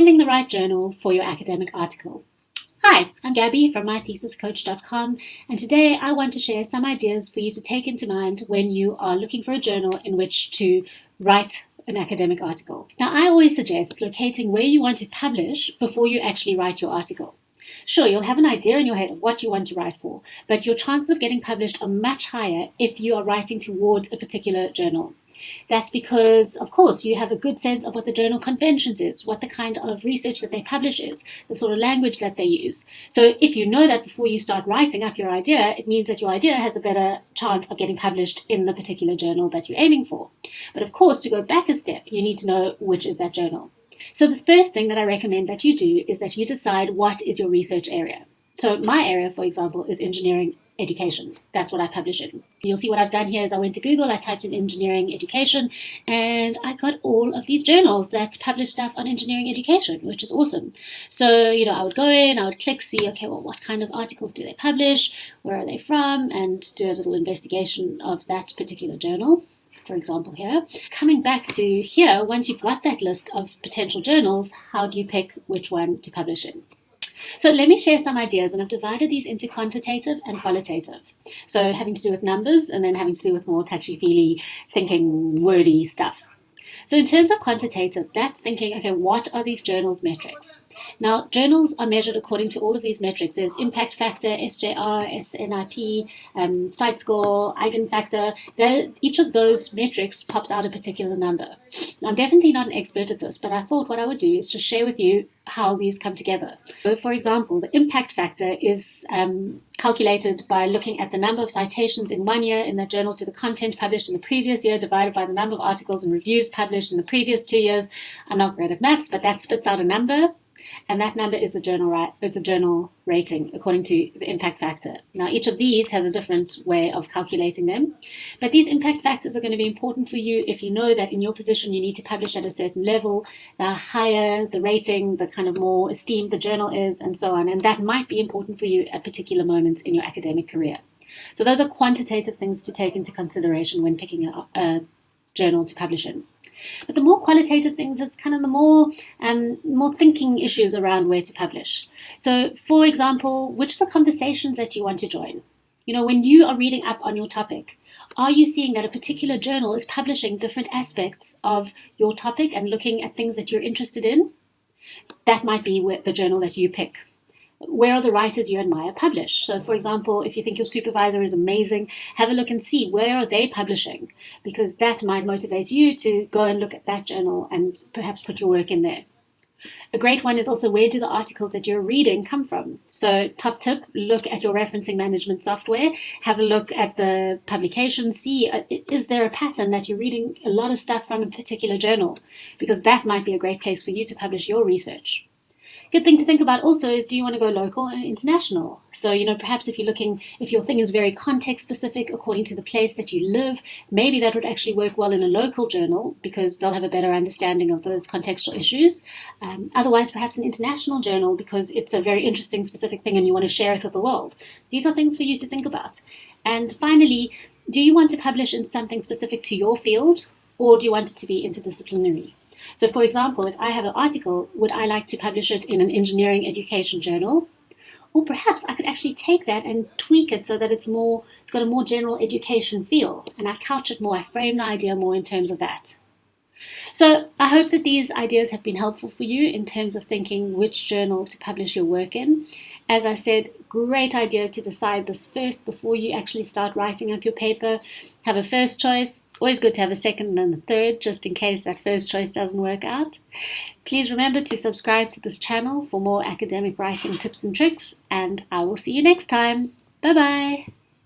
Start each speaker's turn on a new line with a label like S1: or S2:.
S1: Finding the right journal for your academic article. Hi, I'm Gabby from mythesiscoach.com, and today I want to share some ideas for you to take into mind when you are looking for a journal in which to write an academic article. Now, I always suggest locating where you want to publish before you actually write your article. Sure, you'll have an idea in your head of what you want to write for, but your chances of getting published are much higher if you are writing towards a particular journal. That's because, of course, you have a good sense of what the journal conventions is, what the kind of research that they publish is, the sort of language that they use. So if you know that before you start writing up your idea, it means that your idea has a better chance of getting published in the particular journal that you're aiming for. But of course, to go back a step, you need to know which is that journal. So the first thing that I recommend that you do is that you decide what is your research area. So my area, for example, is engineering education. That's what I publish in. You'll see what I've done here is I went to Google, I typed in engineering education, and I got all of these journals that publish stuff on engineering education, which is awesome. So, I would go in, I would click, see, okay, well, what kind of articles do they publish? Where are they from? And do a little investigation of that particular journal. For example here. Coming back to here, once you've got that list of potential journals, how do you pick which one to publish in? So let me share some ideas, and I've divided these into quantitative and qualitative. So having to do with numbers and then having to do with more touchy-feely, thinking, wordy stuff. So in terms of quantitative, that's thinking, okay, what are these journals' metrics? Now, journals are measured according to all of these metrics. There's impact factor, SJR, SNIP, site score, eigenfactor. Each of those metrics pops out a particular number. Now, I'm definitely not an expert at this, but I thought what I would do is just share with you how these come together. So, for example, the impact factor is calculated by looking at the number of citations in 1 year in the journal to the content published in the previous year divided by the number of articles and reviews published in the previous 2 years. I'm not great at maths, but that spits out a number. And that number is the journal rating according to the impact factor. Now, each of these has a different way of calculating them. But these impact factors are going to be important for you if you know that in your position you need to publish at a certain level. The higher the rating, the kind of more esteemed the journal is, and so on. And that might be important for you at particular moments in your academic career. So those are quantitative things to take into consideration when picking a journal to publish in. But the more qualitative things is kind of the more thinking issues around where to publish. So, for example, which are the conversations that you want to join? When you are reading up on your topic, are you seeing that a particular journal is publishing different aspects of your topic and looking at things that you're interested in? That might be the journal that you pick. Where are the writers you admire publish? So, for example, if you think your supervisor is amazing, have a look and see where are they publishing, because that might motivate you to go and look at that journal and perhaps put your work in there. A great one is also where do the articles that you're reading come from? So, top tip, look at your referencing management software, have a look at the publication, see is there a pattern that you're reading a lot of stuff from a particular journal, because that might be a great place for you to publish your research. Good thing to think about also is, do you want to go local or international? So, perhaps if your thing is very context specific according to the place that you live, maybe that would actually work well in a local journal because they'll have a better understanding of those contextual issues. Otherwise, perhaps an international journal because it's a very interesting specific thing and you want to share it with the world. These are things for you to think about. And finally, do you want to publish in something specific to your field, or do you want it to be interdisciplinary? So, for example, if I have an article, would I like to publish it in an engineering education journal? Or perhaps I could actually take that and tweak it so that it's got a more general education feel, and I couch it more, I frame the idea more in terms of that. So I hope that these ideas have been helpful for you in terms of thinking which journal to publish your work in. As I said, great idea to decide this first before you actually start writing up your paper. Have a first choice. Always good to have a second and a third, just in case that first choice doesn't work out. Please remember to subscribe to this channel for more academic writing tips and tricks, and I will see you next time. Bye-bye.